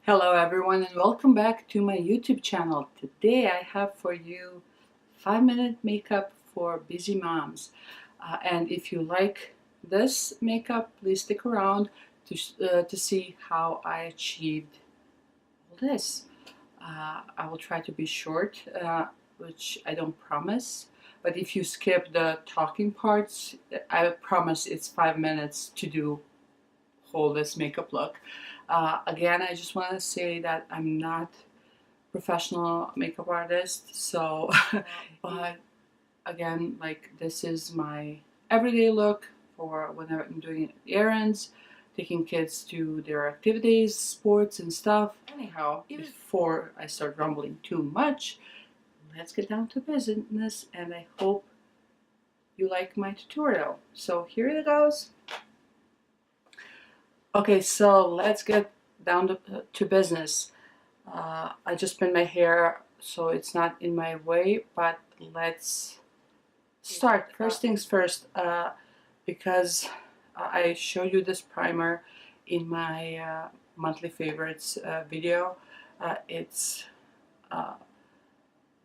Hello everyone and welcome back to my YouTube channel. Today I have for you 5-minute makeup for busy moms. And if you like this makeup, please stick around to see how I achieved all this. I will try to be short, which I don't promise. But if you skip the talking parts, I promise it's 5 minutes to do whole this makeup look. Again, I just want to say that I'm not professional makeup artist, so but again, like, this is my everyday look for whenever I'm doing errands, taking kids to their activities, sports and stuff. Anyhow, before I start rumbling too much, let's get down to business, and I hope you like my tutorial. So here it goes. Okay, so let's get down to business. I just pinned my hair so it's not in my way, but let's start. First things first, because I showed you this primer in my monthly favorites video. It's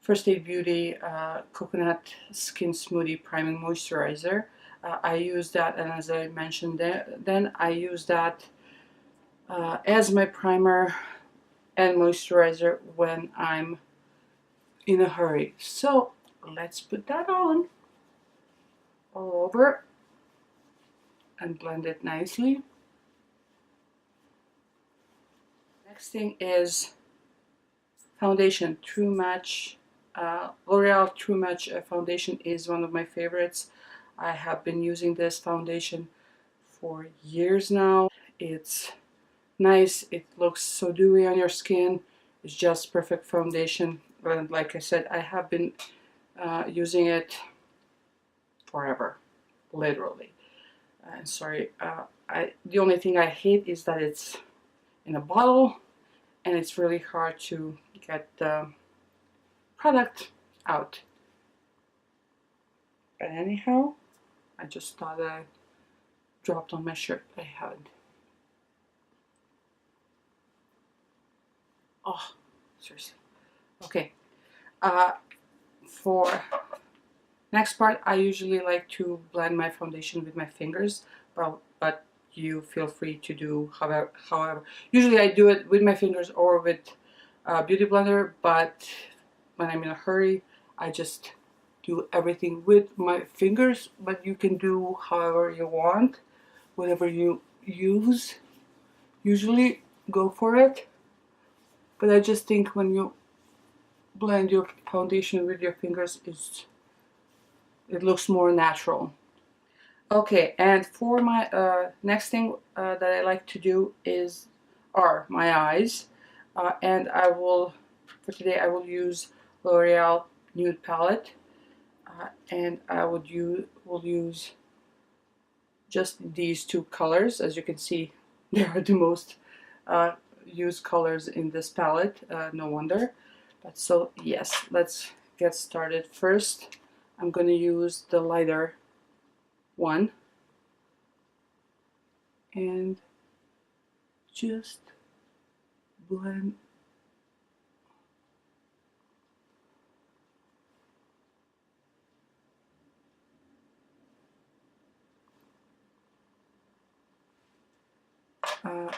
First Aid Beauty Coconut Skin Smoothie Priming Moisturizer. I use that, and as I mentioned then I use that as my primer and moisturizer when I'm in a hurry. So let's put that on all over and blend it nicely. Next thing is foundation. True Match L'Oreal True Match foundation is one of my favorites. I have been using this foundation for years now. It's nice, it looks so dewy on your skin. It's just perfect foundation, and like I said, I have been using it forever, literally. And sorry, the only thing I hate is that it's in a bottle and it's really hard to get the product out. But anyhow, I just thought I dropped on my shirt. I haven't. Oh, seriously. Okay. For next part, I usually like to blend my foundation with my fingers, but you feel free to do however. Usually I do it with my fingers or with a beauty blender, but when I'm in a hurry, I just do everything with my fingers, but you can do however you want, whatever you use. Usually go for it, but I just think when you blend your foundation with your fingers, it looks more natural. Okay, and for my next thing that I like to do are my eyes, and for today I will use L'Oreal Nude Palette, and I will use just these two colors. As you can see, they are the most used colors in this palette, no wonder. But so yes, let's get started. First, I'm going to use the lighter one and just blend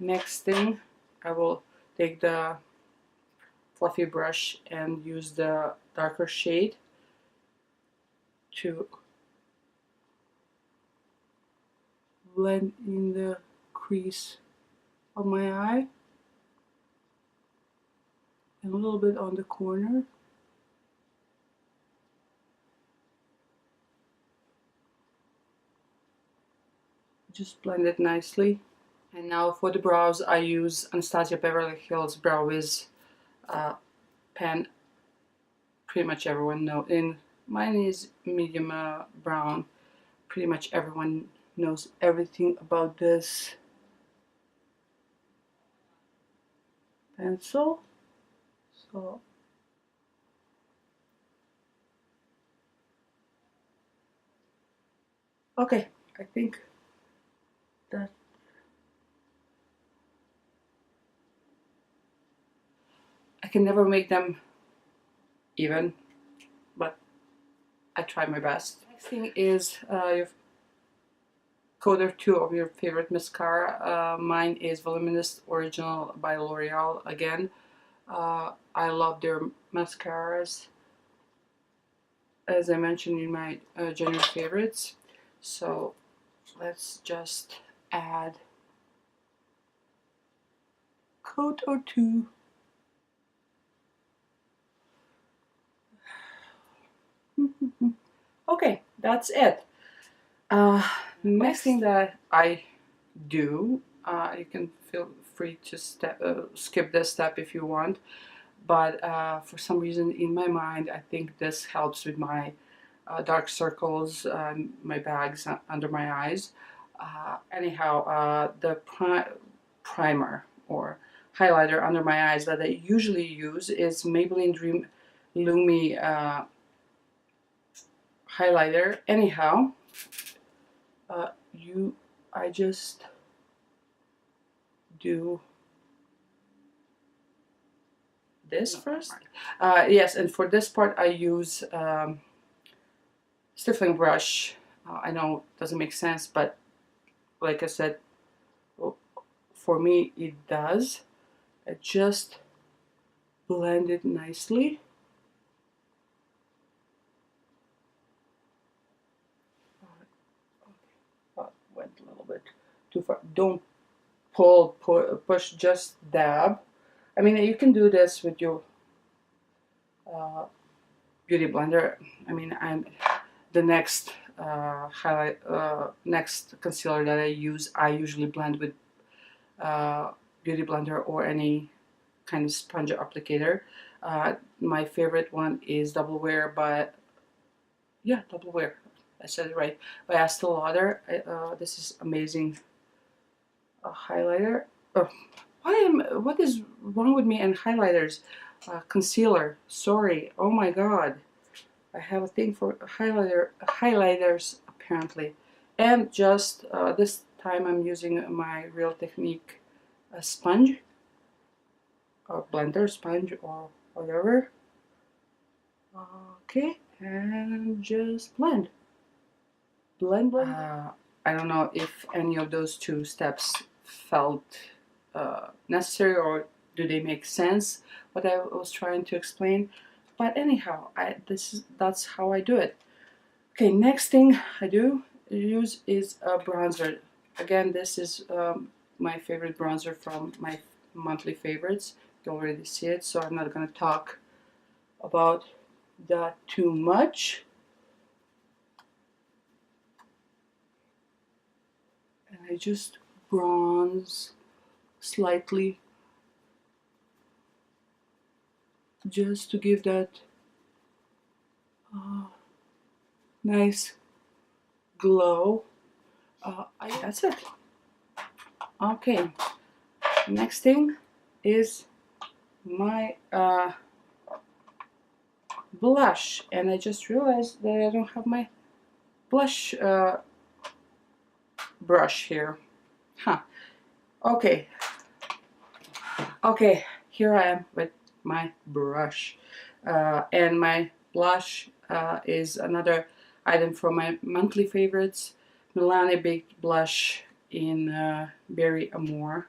next thing, I will take the fluffy brush and use the darker shade to blend in the crease of my eye and a little bit on the corner. Just blend it nicely. And now for the brows, I use Anastasia Beverly Hills Brow Wiz pen. Pretty much everyone knows. Mine is medium brown. Pretty much everyone knows everything about this pencil. So okay, I think that I can never make them even, but I try my best. Next thing is your coat or two of your favorite mascara. Mine is Voluminous Original by L'Oreal again. I love their mascaras, as I mentioned in my January favorites. So let's just add coat or two. Okay, that's it. Next thing that I do, you can feel free to skip this step if you want, but for some reason in my mind I think this helps with my dark circles, my bags under my eyes. Anyhow, the primer or highlighter under my eyes that I usually use is Maybelline Dream Lumi highlighter. Anyhow, I just do this first. Yes, and for this part I use stiffling brush. I know it doesn't make sense, but like I said, for me it does. I just blend it nicely. Went a little bit too far. Don't push, just dab. I mean, you can do this with your beauty blender. I mean, the next next concealer that I usually blend with beauty blender or any kind of sponge applicator. My favorite one is Double Wear by Double Wear. I said it right. By Estee Lauder. This is amazing highlighter. Oh, what is wrong with me and highlighters? Concealer. Sorry. Oh my God. I have a thing for highlighters apparently. And just this time I'm using my Real Technique sponge or blender sponge or whatever. Okay, and just blend. Blend. I don't know if any of those two steps felt necessary or do they make sense, what I was trying to explain. But anyhow, that's how I do it. Okay, next thing I use is a bronzer. Again, this is my favorite bronzer from my monthly favorites. You already see it, so I'm not going to talk about that too much. And I just bronze slightly just to give that nice glow. That's it. Okay, next thing is my blush, and I just realized that I don't have my blush brush here. Okay, here I am with my brush, and my blush is another item from my monthly favorites, Milani Baked Blush in Berry Amore,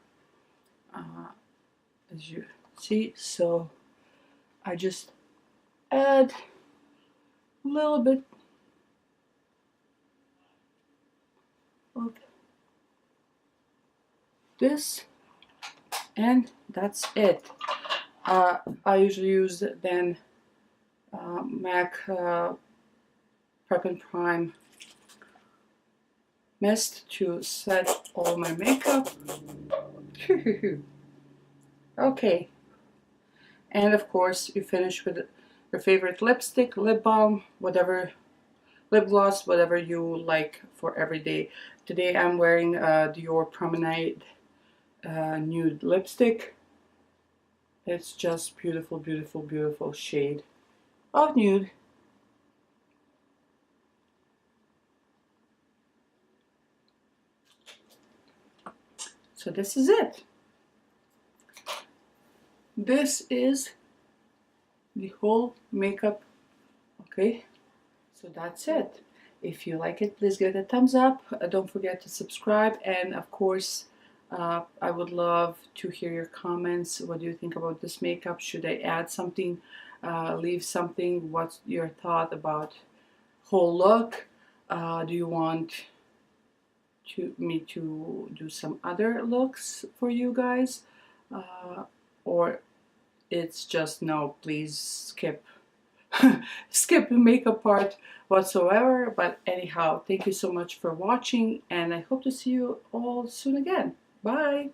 as you see. So I just add a little bit of this, and that's it. I usually use then MAC Prep and Prime mist to set all my makeup. Okay, and of course you finish with your favorite lipstick, lip balm, whatever, lip gloss, whatever you like for every day. Today I'm wearing Dior Promenade nude lipstick. It's just beautiful, beautiful, beautiful shade of nude. So this is it. This is the whole makeup. Okay, so that's it. If you like it, please give it a thumbs up. Don't forget to subscribe, and of course, I would love to hear your comments. What do you think about this makeup? Should I add something, leave something? What's your thought about whole look? Do you want me to do some other looks for you guys, or it's just no, please skip skip the makeup part whatsoever. But anyhow, thank you so much for watching, and I hope to see you all soon again. Bye.